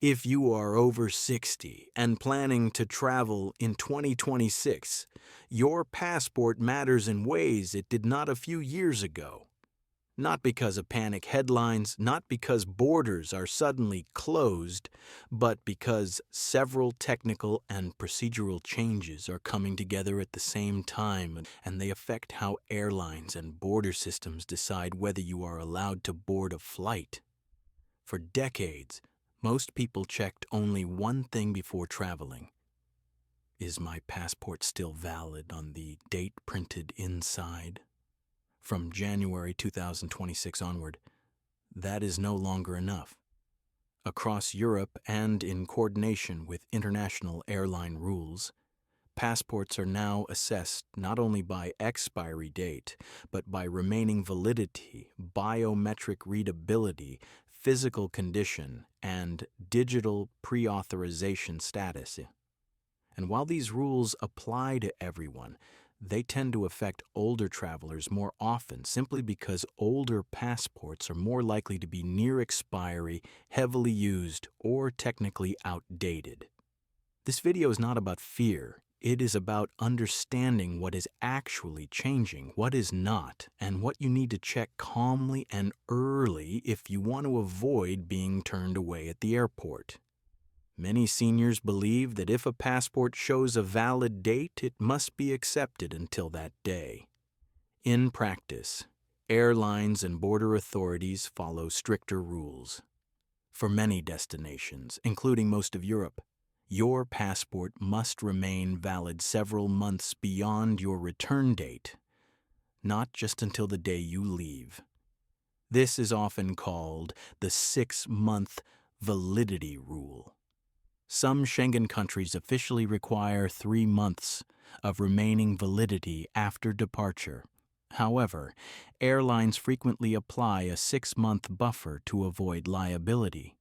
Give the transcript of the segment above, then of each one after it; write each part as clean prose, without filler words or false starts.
If you are over 60 and planning to travel in 2026, your passport matters in ways it did not a few years ago. Not because of panic headlines, not because borders are suddenly closed, but because several technical and procedural changes are coming together at the same time, and they affect how airlines and border systems decide whether you are allowed to board a flight. For decades, most people checked only one thing before traveling. Is my passport still valid on the date printed inside? From January 2026 onward, that is no longer enough. Across Europe and in coordination with international airline rules, passports are now assessed not only by expiry date, but by remaining validity, biometric readability, physical condition, and digital pre-authorization status. And while these rules apply to everyone, they tend to affect older travelers more often simply because older passports are more likely to be near expiry, heavily used, or technically outdated. This video is not about fear. It is about understanding what is actually changing, what is not, and what you need to check calmly and early if you want to avoid being turned away at the airport. Many seniors believe that if a passport shows a valid date, it must be accepted until that day. In practice, airlines and border authorities follow stricter rules. For many destinations, including most of Europe, your passport must remain valid several months beyond your return date, not just until the day you leave. This is often called the 6-month validity rule. Some Schengen countries officially require 3 months of remaining validity after departure. However, airlines frequently apply a 6-month buffer to avoid liability.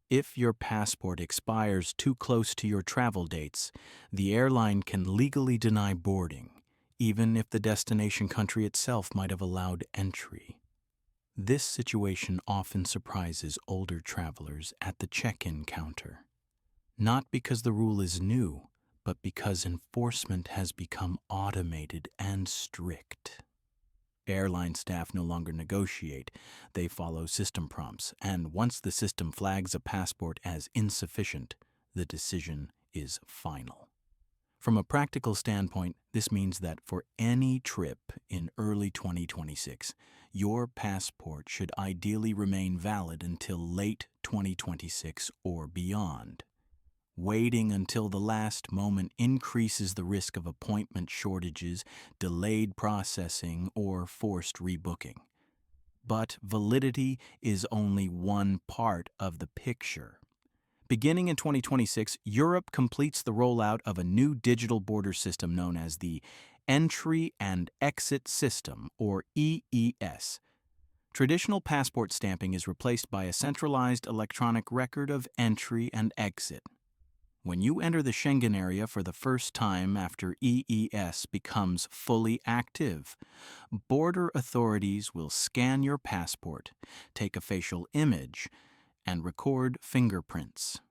If your passport expires too close to your travel dates, the airline can legally deny boarding, even if the destination country itself might have allowed entry. This situation often surprises older travelers at the check-in counter. Not because the rule is new, but because enforcement has become automated and strict. Airline staff no longer negotiate, they follow system prompts, and once the system flags a passport as insufficient, the decision is final. From a practical standpoint, this means that for any trip in early 2026, your passport should ideally remain valid until late 2026 or beyond. Waiting until the last moment increases the risk of appointment shortages, delayed processing, or forced rebooking. But validity is only one part of the picture. Beginning in 2026, Europe completes the rollout of a new digital border system known as the Entry and Exit System, or EES. Traditional passport stamping is replaced by a centralized electronic record of entry and exit. When you enter the Schengen area for the first time after EES becomes fully active, border authorities will scan your passport, take a facial image, and record fingerprints.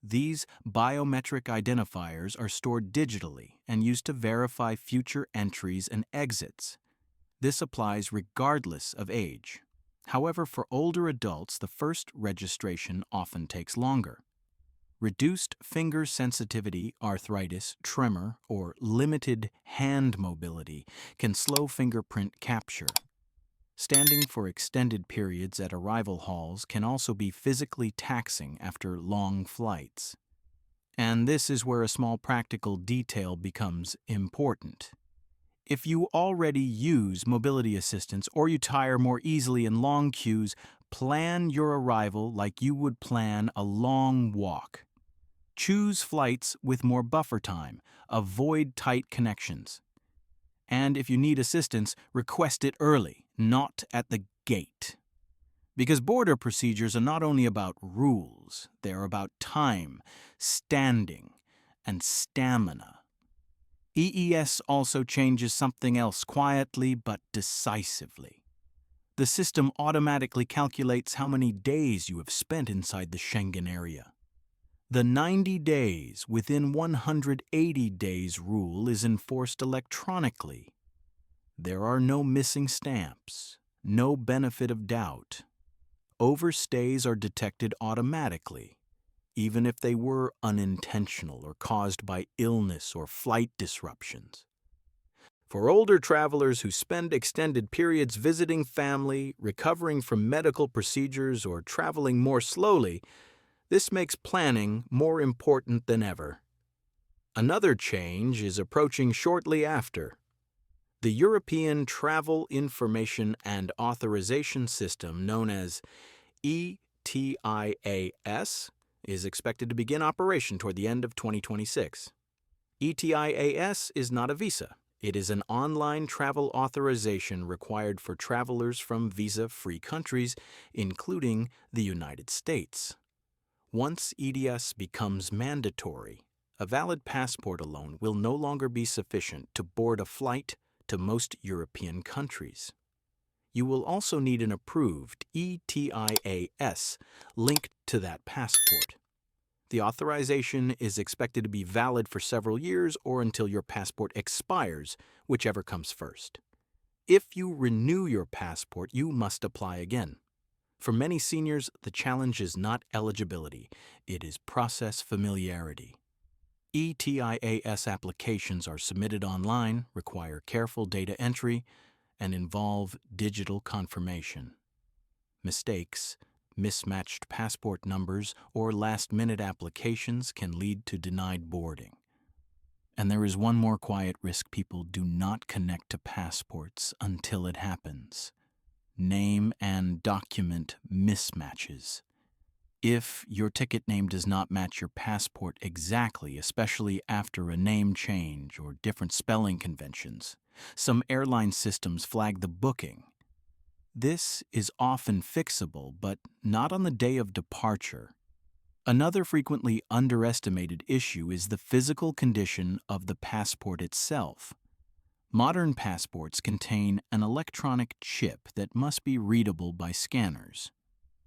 These biometric identifiers are stored digitally and used to verify future entries and exits. This applies regardless of age. However, for older adults, the first registration often takes longer. Reduced finger sensitivity, arthritis, tremor, or limited hand mobility can slow fingerprint capture. Standing for extended periods at arrival halls can also be physically taxing after long flights. And this is where a small practical detail becomes important. If you already use mobility assistance or you tire more easily in long queues, plan your arrival like you would plan a long walk. Choose flights with more buffer time. Avoid tight connections. And if you need assistance, request it early, not at the gate. Because border procedures are not only about rules, they're about time, standing, and stamina. EES also changes something else quietly but decisively. The system automatically calculates how many days you have spent inside the Schengen area. The 90 days within 180 days rule is enforced electronically. There are no missing stamps, no benefit of doubt. Overstays are detected automatically, even if they were unintentional or caused by illness or flight disruptions. For older travelers who spend extended periods visiting family, recovering from medical procedures, or traveling more slowly, this makes planning more important than ever. Another change is approaching shortly after. The European Travel Information and Authorisation System, known as ETIAS, is expected to begin operation toward the end of 2026. ETIAS is not a visa. It is an online travel authorization required for travelers from visa-free countries, including the United States. Once ETIAS becomes mandatory, a valid passport alone will no longer be sufficient to board a flight to most European countries. You will also need an approved ETIAS linked to that passport. The authorization is expected to be valid for several years or until your passport expires, whichever comes first. If you renew your passport, you must apply again. For many seniors, the challenge is not eligibility, it is process familiarity. ETIAS applications are submitted online, require careful data entry, and involve digital confirmation. Mistakes, mismatched passport numbers, or last-minute applications can lead to denied boarding. And there is one more quiet risk people do not connect to passports until it happens: name and document mismatches. If your ticket name does not match your passport exactly, especially after a name change or different spelling conventions, some airline systems flag the booking. This is often fixable, but not on the day of departure. Another frequently underestimated issue is the physical condition of the passport itself. Modern passports contain an electronic chip that must be readable by scanners.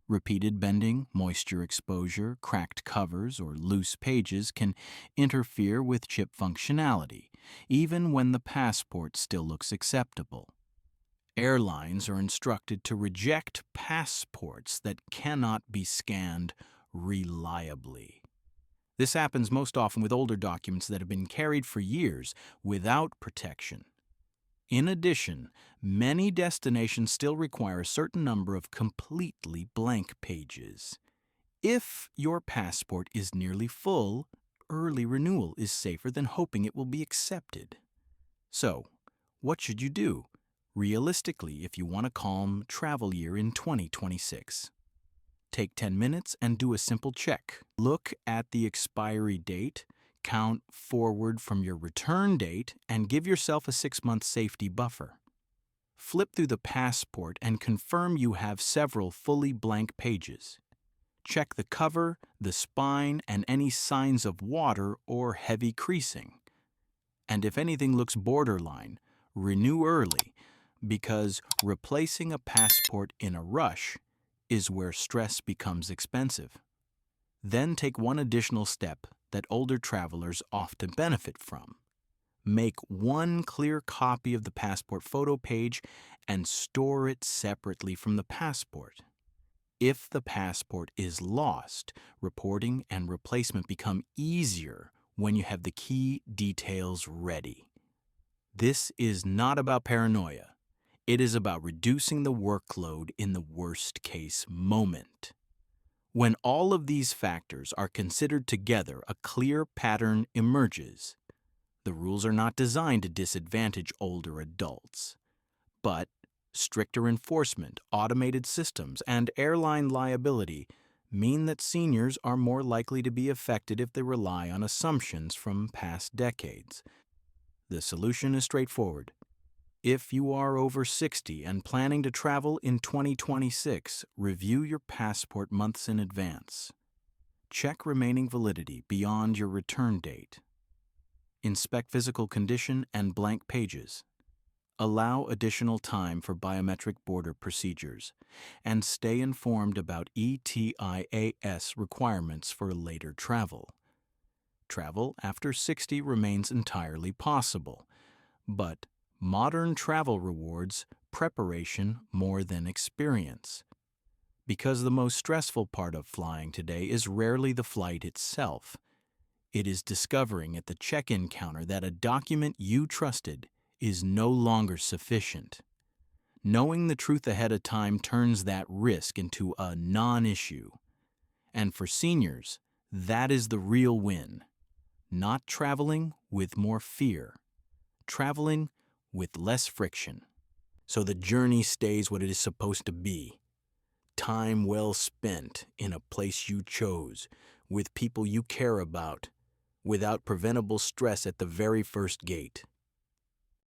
Repeated bending, moisture exposure, cracked covers, or loose pages can interfere with chip functionality, even when the passport still looks acceptable. Airlines are instructed to reject passports that cannot be scanned reliably. This happens most often with older documents that have been carried for years without protection. In addition, many destinations still require a certain number of completely blank pages. If your passport is nearly full, early renewal is safer than hoping it will be accepted. So, what should you do, realistically, if you want a calm travel year in 2026? Take 10 minutes and do a simple check. Look at the expiry date, count forward from your return date, and give yourself a 6-month safety buffer. Flip through the passport and confirm you have several fully blank pages. Check the cover, the spine, and any signs of water or heavy creasing. And if anything looks borderline, renew early, because replacing a passport in a rush is where stress becomes expensive. Then take one additional step that older travelers often benefit from. Make one clear copy of the passport photo page and store it separately from the passport. If the passport is lost, reporting and replacement become easier when you have the key details ready. This is not about paranoia. It is about reducing the workload in the worst-case moment. When all of these factors are considered together, a clear pattern emerges. The rules are not designed to disadvantage older adults, but stricter enforcement, automated systems, and airline liability mean that seniors are more likely to be affected if they rely on assumptions from past decades. The solution is straightforward. If you are over 60 and planning to travel in 2026, review your passport months in advance. Check remaining validity beyond your return date. Inspect physical condition and blank pages. Allow additional time for biometric border procedures, and stay informed about ETIAS requirements for later travel. Travel after 60 remains entirely possible, but modern travel rewards preparation more than experience. Because the most stressful part of flying today is rarely the flight itself. It is discovering at the check-in counter that a document you trusted is no longer sufficient. Knowing the truth ahead of time turns that risk into a non-issue. And for seniors, that is the real win. Not traveling with more fear. Traveling with less friction. So the journey stays what it is supposed to be. Time well spent in a place you chose, with people you care about, without preventable stress at the very first gate.